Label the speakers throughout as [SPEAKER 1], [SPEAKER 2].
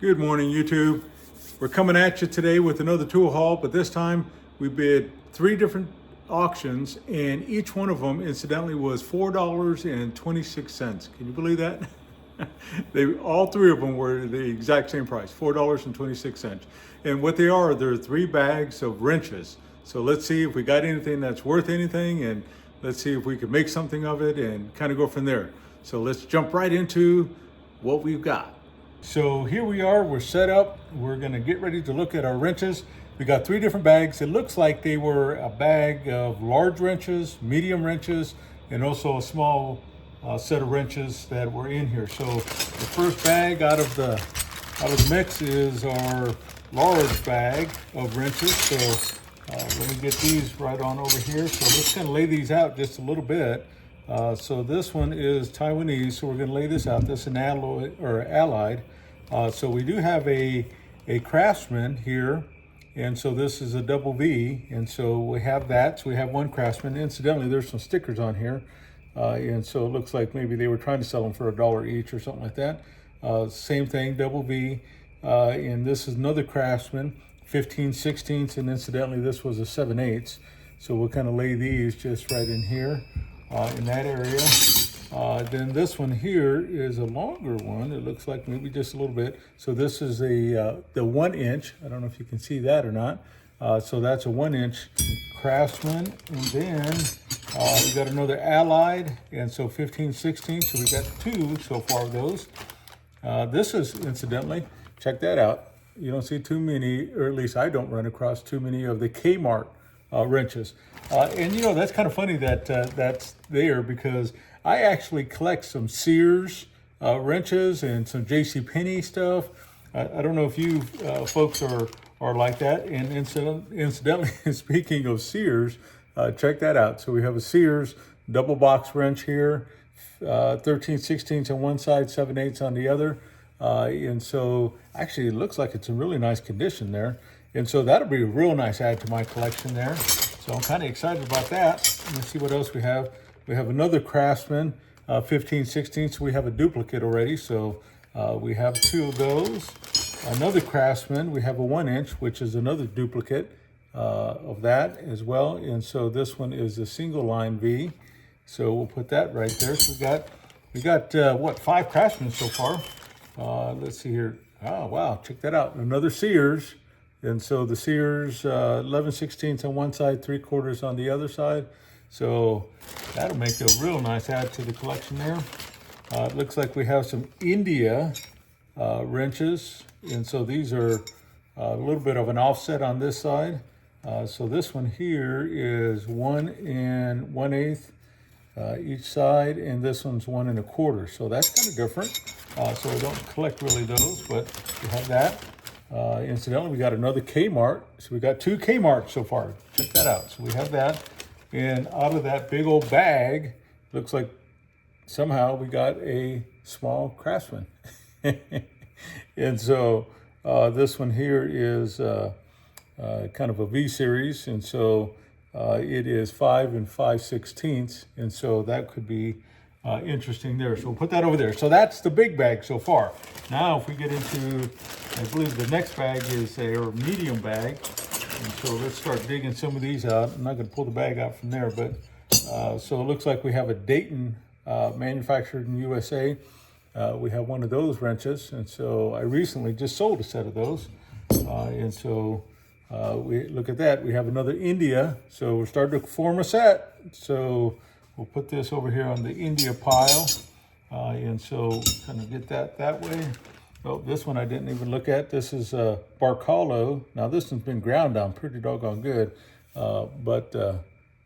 [SPEAKER 1] Good morning, YouTube. We're coming at you today with another tool haul, but this time we bid 3 different auctions, and each one of them, incidentally, was $4.26. Can you believe that? All 3 of them were the exact same price, $4.26. And what they are, they're 3 bags of wrenches. So let's see if we got anything that's worth anything, and let's see if we can make something of it and kind of go from there. So let's jump right into what we've got. So here we are, we're set up. We're gonna get ready to look at our wrenches. We got 3 different bags. It looks like they were a bag of large wrenches, medium wrenches, and also a small set of wrenches that were in here. So the first bag out of the mix is our large bag of wrenches. So let me get these right on over here. So let's kind of lay these out just a little bit. So this one is Taiwanese, so we're going to lay this out. This is an alloy or allied. So we do have a Craftsman here, and so this is a double V, and so we have that. So we have one Craftsman. Incidentally, there's some stickers on here, and so it looks like maybe they were trying to sell them for $1 each or something like that. Same thing, double V, and this is another Craftsman, 15/16, and incidentally, this was a 7/8. So we'll kind of lay these just right in here. In that area. Then this one here is a longer one. It looks like maybe just a little bit. So this is the 1 inch. I don't know if you can see that or not. So that's a 1 inch Craftsman. And then we got another allied, and so 15/16. So we got 2 so far of those. This is, incidentally, check that out. You don't see too many, or at least I don't run across too many of the Kmart wrenches. And you know, that's kind of funny that that's there, because I actually collect some Sears wrenches and some JCPenney stuff. I don't know if you folks are like that. And incidentally, speaking of Sears, check that out. So we have a Sears double box wrench here, 13/16 on one side, 7/8 on the other. And so actually it looks like it's in really nice condition there. And so that'll be a real nice add to my collection there. So I'm kind of excited about that. Let's see what else we have. We have another Craftsman, 15/16. So we have a duplicate already. So we have 2 of those. Another Craftsman, we have a 1 inch, which is another duplicate of that as well. And so this one is a single line V. So we'll put that right there. So we got what, 5 Craftsmen so far. Let's see here. Oh, wow, check that out. Another Sears. And so the Sears 11/16 on one side, 3/4 on the other side. So that'll make a real nice add to the collection there. It looks like we have some India wrenches. And so these are a little bit of an offset on this side. So this one here is 1 1/8 each side, and this one's 1 1/4. So that's kind of different. So I don't collect really those, but we have that. Incidentally, we got another Kmart. So we got 2 Kmarts so far. Check that out. So we have that. And out of that big old bag, looks like somehow we got a small Craftsman. And so this one here is kind of a V series. And so it is 5 5/16. And so that could be interesting there. So we'll put that over there. So that's the big bag so far. Now if we get into, I believe the next bag is a medium bag. And so let's start digging some of these out. I'm not going to pull the bag out from there, but so it looks like we have a Dayton manufactured in USA. We have one of those wrenches. And so I recently just sold a set of those. And so we look at that. We have another India. So we're starting to form a set. So we'll put this over here on the India pile. And so kind of get that way. Oh, this one I didn't even look at. This is Barcalo. Now this one's been ground down pretty doggone good. But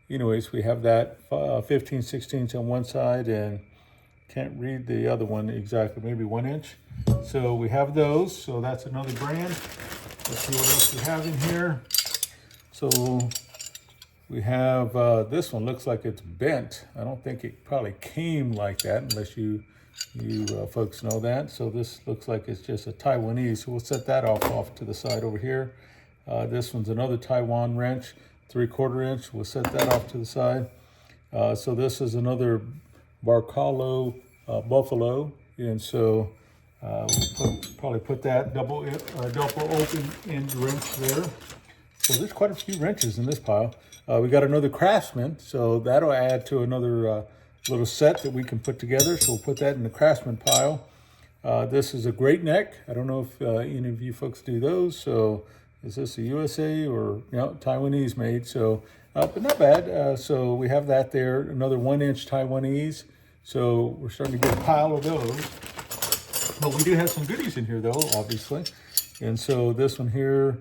[SPEAKER 1] anyways, we have that 15/16 on one side, and can't read the other one exactly, maybe 1 inch. So we have those. So that's another brand. Let's see what else we have in here. So we have this one, looks like it's bent. I don't think it probably came like that, unless you folks know that. So this looks like it's just a Taiwanese. So we'll set that off to the side over here. This one's another Taiwan wrench, 3/4 inch. We'll set that off to the side. So this is another Barcalo Buffalo. And so We'll probably put that double open end wrench there. So there's quite a few wrenches in this pile. We got another Craftsman, so that'll add to another little set that we can put together. So we'll put that in the Craftsman pile. This is a great neck. I don't know if any of you folks do those. So is this a USA or Taiwanese made? So, but not bad. So we have that there. Another 1-inch Taiwanese. So we're starting to get a pile of those. But we do have some goodies in here though, obviously. And so this one here,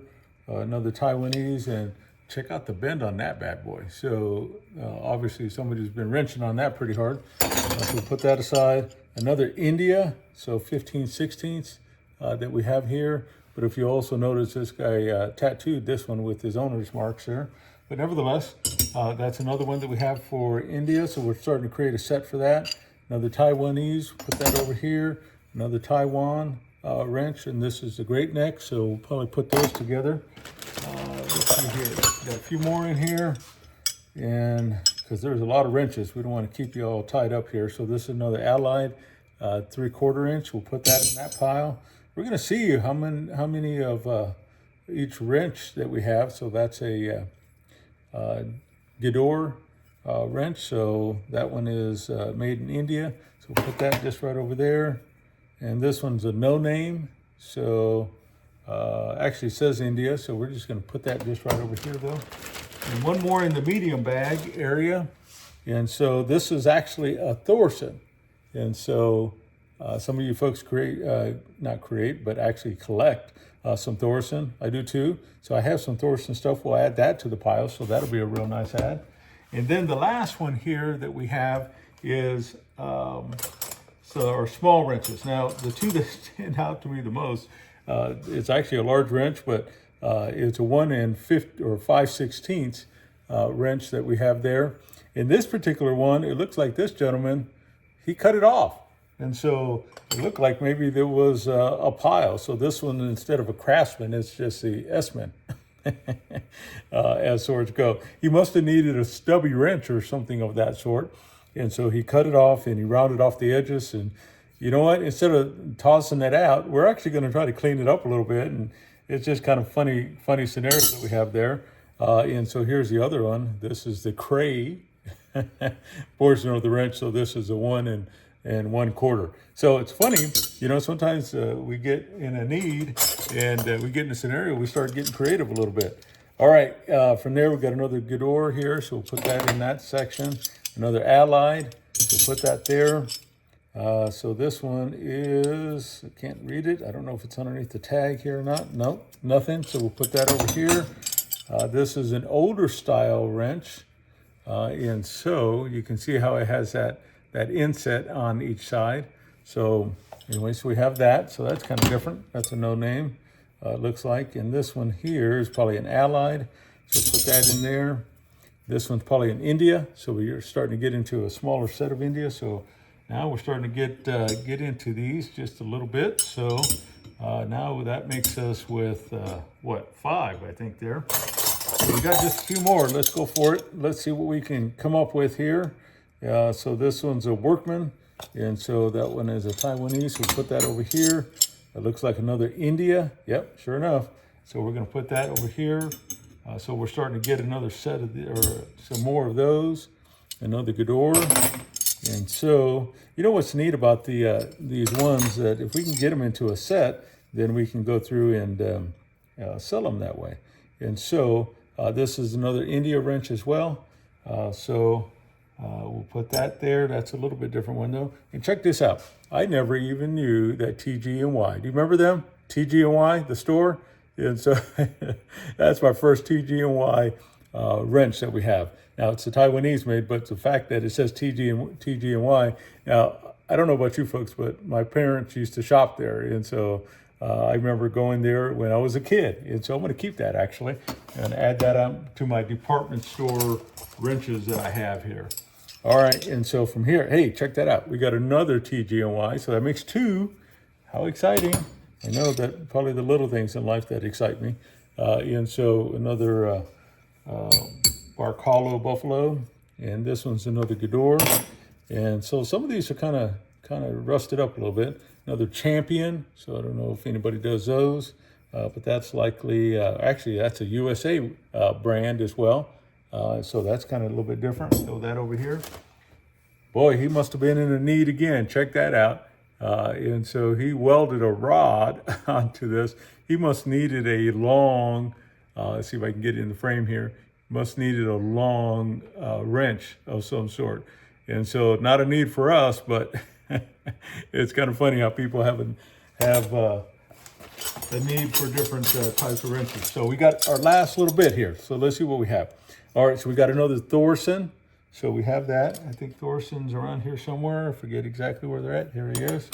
[SPEAKER 1] another Taiwanese, and check out the bend on that bad boy. So obviously somebody's been wrenching on that pretty hard. So we'll put that aside. Another India, so 15/16 that we have here. But if you also notice, this guy tattooed this one with his owner's marks there. But nevertheless, that's another one that we have for India. So we're starting to create a set for that. Another Taiwanese, put that over here. Another Taiwan wrench, and this is the great neck. So we'll probably put those together. Let's see here. Got a few more in here, and because there's a lot of wrenches, we don't want to keep you all tied up here. So this is another Allied 3/4 inch. We'll put that in that pile. We're going to see how many of each wrench that we have. So that's a Gidor wrench. So that one is made in India. So we'll put that just right over there. And this one's a no name. So actually it says India. So we're just going to put that just right over here though. And one more in the medium bag area. And so this is actually a Thorsen. And so some of you folks not create, but actually collect some Thorsen. I do too. So I have some Thorsen stuff. We'll add that to the pile. So that'll be a real nice add. And then the last one here that we have is our small wrenches. Now, the two that stand out to me the most, it's actually a large wrench, but it's a 1 5/16 wrench that we have there. In this particular one, it looks like this gentleman, he cut it off. And so it looked like maybe there was a pile. So this one, instead of a Craftsman, it's just the S-Man, as swords go. He must have needed a stubby wrench or something of that sort. And so he cut it off and he rounded off the edges. And you know what? Instead of tossing that out, we're actually going to try to clean it up a little bit. And it's just kind of funny scenario that we have there. And so here's the other one. This is the Cray portion of the wrench. So this is a 1 1/4. So it's funny, sometimes we get in a need and we get in a scenario, we start getting creative a little bit. All right, from there, we've got another Gidor here. So we'll put that in that section. Another Allied, we'll put that there. So this one is, I can't read it. I don't know if it's underneath the tag here or not. Nope, nothing. So we'll put that over here. This is an older style wrench. And so you can see how it has that inset on each side. So anyway, so we have that. So that's kind of different. That's a no name, looks like. And this one here is probably an Allied. So put that in there. This one's probably in India. So we're starting to get into a smaller set of India. So now we're starting to get into these just a little bit. So now that makes us with, 5, I think there. So we got just a few more. Let's go for it. Let's see what we can come up with here. So this one's a Workman. And so that one is a Taiwanese. So we'll put that over here. It looks like another India. Yep, sure enough. So we're going to put that over here. So we're starting to get another set of some more of those. Another Gidor. And so, what's neat about these ones, that if we can get them into a set, then we can go through and sell them that way. And so this is another India wrench as well. We'll put that there. That's a little bit different one though. And check this out. I never even knew that TG&Y. Do you remember them? TG&Y, the store? And so that's my first TG&Y wrench that we have. Now it's a Taiwanese made, but the fact that it says TG&Y. Now, I don't know about you folks, but my parents used to shop there. And so I remember going there when I was a kid. And so I'm going to keep that actually and add that on to my department store wrenches that I have here. All right, and so from here, hey, check that out. We got another TG&Y, so that makes 2. How exciting. I know that probably the little things in life that excite me. And so another Bark Hollow Buffalo, and this one's another Gidor. And so some of these are kind of kind of rusted up a little bit. Another Champion, so I don't know if anybody does those, but that's likely, actually that's a USA brand as well. So that's kind of a little bit different. Throw that over here. Boy, he must have been in a need again. Check that out. And so he welded a rod onto this. He must needed a long, let's see if I can get it in the frame here. Must needed a long wrench of some sort. And so not a need for us, but it's kind of funny how people have a need for different types of wrenches. So we got our last little bit here. So let's see what we have. All right, so we got another Thorsen. So we have that. I think Thorsen's around here somewhere. I forget exactly where they're at. Here he is.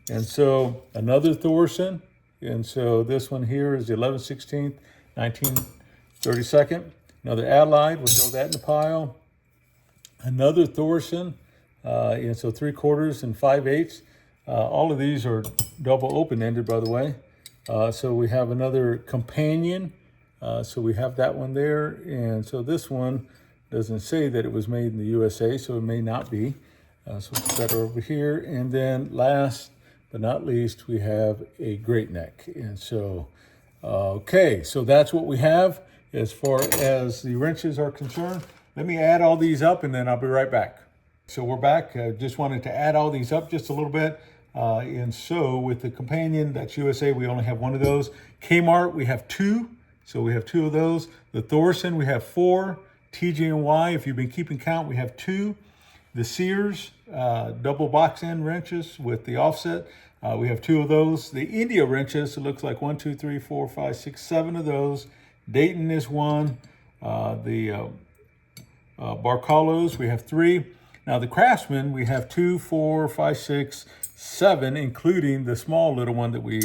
[SPEAKER 1] And so another Thorsen. And so this one here is the 11/16, 1932. Another Allied, we'll throw that in the pile. Another Thorsen, and so 3/4 and 5/8. All of these are double open-ended, by the way. So we have another Companion. So we have that one there. And so this one doesn't say that it was made in the USA, so it may not be. So we'll put that over here. And then last but not least, we have a Great Neck. And so, okay, so that's what we have as far as the wrenches are concerned. Let me add all these up and then I'll be right back. So we're back. Just wanted to add all these up just a little bit. And so with the Companion, that's USA, we only have one of those. Kmart, we have 2. So we have 2 of those. The Thorsen, we have 4. TG&Y, if you've been keeping count, we have 2. The Sears, double box end wrenches with the offset, we have 2 of those. The India wrenches, it looks like 1, 2, 3, 4, 5, 6, 7 of those. Dayton is 1. The Barcalos, we have 3. Now the Craftsman, we have 2, 4, 5, 6, 7, including the small little one that we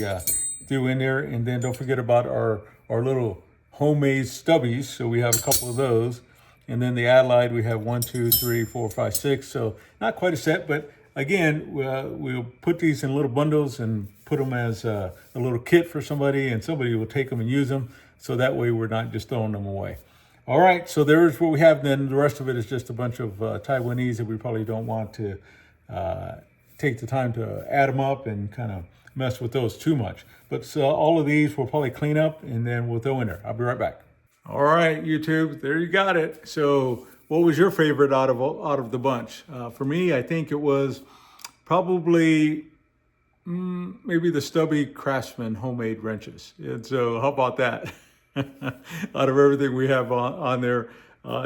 [SPEAKER 1] threw in there. And then don't forget about our little homemade stubbies. So we have a couple of those. And then the Allied, we have 1, 2, 3, 4, 5, 6. So not quite a set, but again, we'll put these in little bundles and put them as a little kit for somebody, and somebody will take them and use them. So that way we're not just throwing them away. All right, so there's what we have. Then the rest of it is just a bunch of Taiwanese that we probably don't want to take the time to add them up and kind of mess with those too much. But so all of these we'll probably clean up and then we'll throw in there. I'll be right back. All right, YouTube, there you got it. So what was your favorite out of the bunch? For me, I think it was probably maybe the stubby Craftsman homemade wrenches. And so how about that? Out of everything we have on there,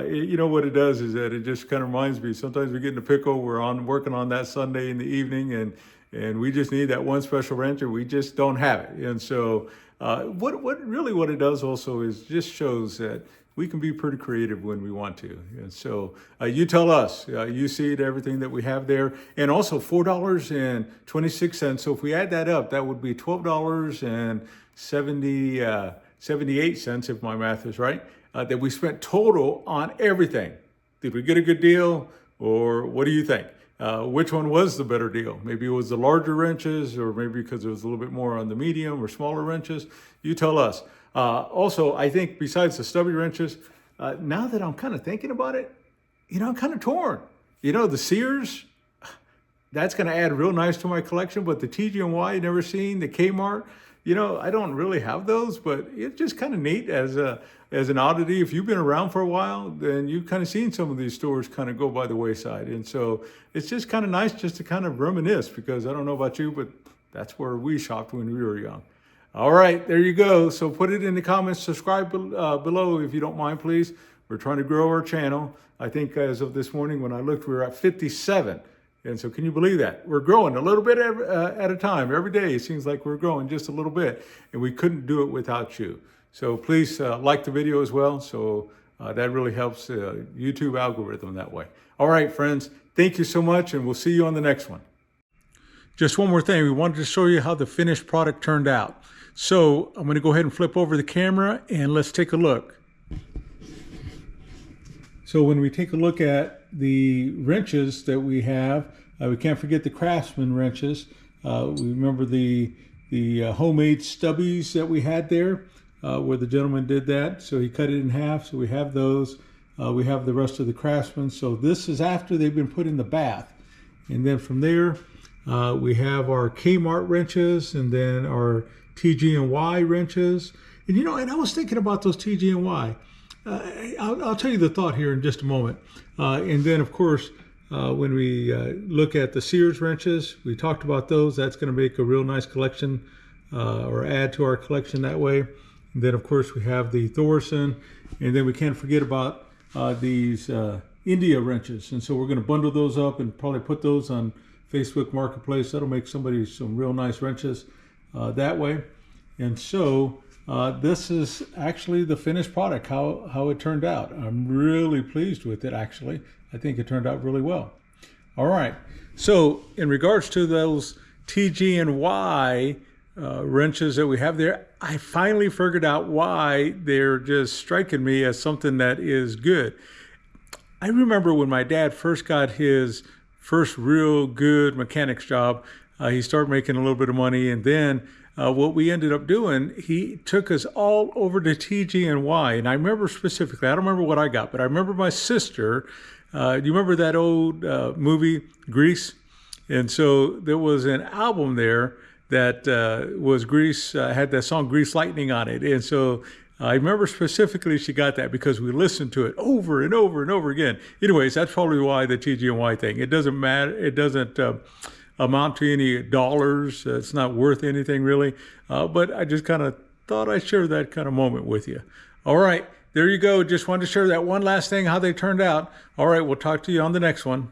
[SPEAKER 1] you know what it does is that it just kind of reminds me, sometimes we get in a pickle, we're working on that Sunday in the evening, and we just need that one special wrench and we just don't have it. And so what it does also is just shows that we can be pretty creative when we want to. And so you tell us, you see everything that we have there. And also $4.26. So if we add that up, that would be $12.78, if my math is right, that we spent total on everything. Did we get a good deal, or what do you think? Which one was the better deal? Maybe it was the larger wrenches, or maybe because it was a little bit more on the medium or smaller wrenches. You tell us. Also, I think besides the stubby wrenches, now that I'm kind of thinking about it, I'm kind of torn. The Sears, that's going to add real nice to my collection, but the TG&Y, never seen. The Kmart, I don't really have those, but it's just kind of neat as an oddity. If you've been around for a while, then you've kind of seen some of these stores kind of go by the wayside. And so it's just kind of nice just to kind of reminisce, because I don't know about you, but that's where we shopped when we were young. All right, there you go. So put it in the comments, subscribe below if you don't mind, please. We're trying to grow our channel. I think as of this morning when I looked, we were at 57. And so can you believe that? We're growing a little bit at a time. Every day it seems like we're growing just a little bit, and we couldn't do it without you. So please like the video as well. So that really helps the YouTube algorithm that way. All right, friends, thank you so much, and we'll see you on the next one. Just one more thing. We wanted to show you how the finished product turned out. So I'm going to go ahead and flip over the camera and let's take a look. So when we take a look at the wrenches that we have, we can't forget the Craftsman wrenches. We remember the homemade stubbies that we had there, where the gentleman did that. So he cut it in half. So we have those. We have the rest of the Craftsman. So this is after they've been put in the bath. And then from there, We have our Kmart wrenches, and then our TG&Y wrenches. And you know, and I was thinking about those TG&Y. I'll tell you the thought here in just a moment. And then, of course, when we look at the Sears wrenches, we talked about those. That's going to make a real nice collection or add to our collection that way. And then, of course, we have the Thorsen. And then we can't forget about these India wrenches. And so we're going to bundle those up and probably put those on Facebook Marketplace. That'll make somebody some real nice wrenches that way. And so this is actually the finished product, how it turned out. I'm really pleased with it, actually. I think it turned out really well. All right. So in regards to those TG&Y wrenches that we have there, I finally figured out why they're just striking me as something that is good. I remember when my dad first got his first real good mechanics job, he started making a little bit of money, and then what we ended up doing, he took us all over to TG&Y. And I remember specifically, I don't remember what I got, but I remember my sister. Do you remember that old movie, Grease? And so there was an album there that was Grease, had that song Grease Lightning on it. And so I remember specifically she got that because we listened to it over and over and over again. Anyways, that's probably why the TG&Y thing. It doesn't matter. It doesn't amount to any dollars. It's not worth anything really. But I just kind of thought I'd share that kind of moment with you. All right, there you go. Just wanted to share that one last thing, how they turned out. All right, we'll talk to you on the next one.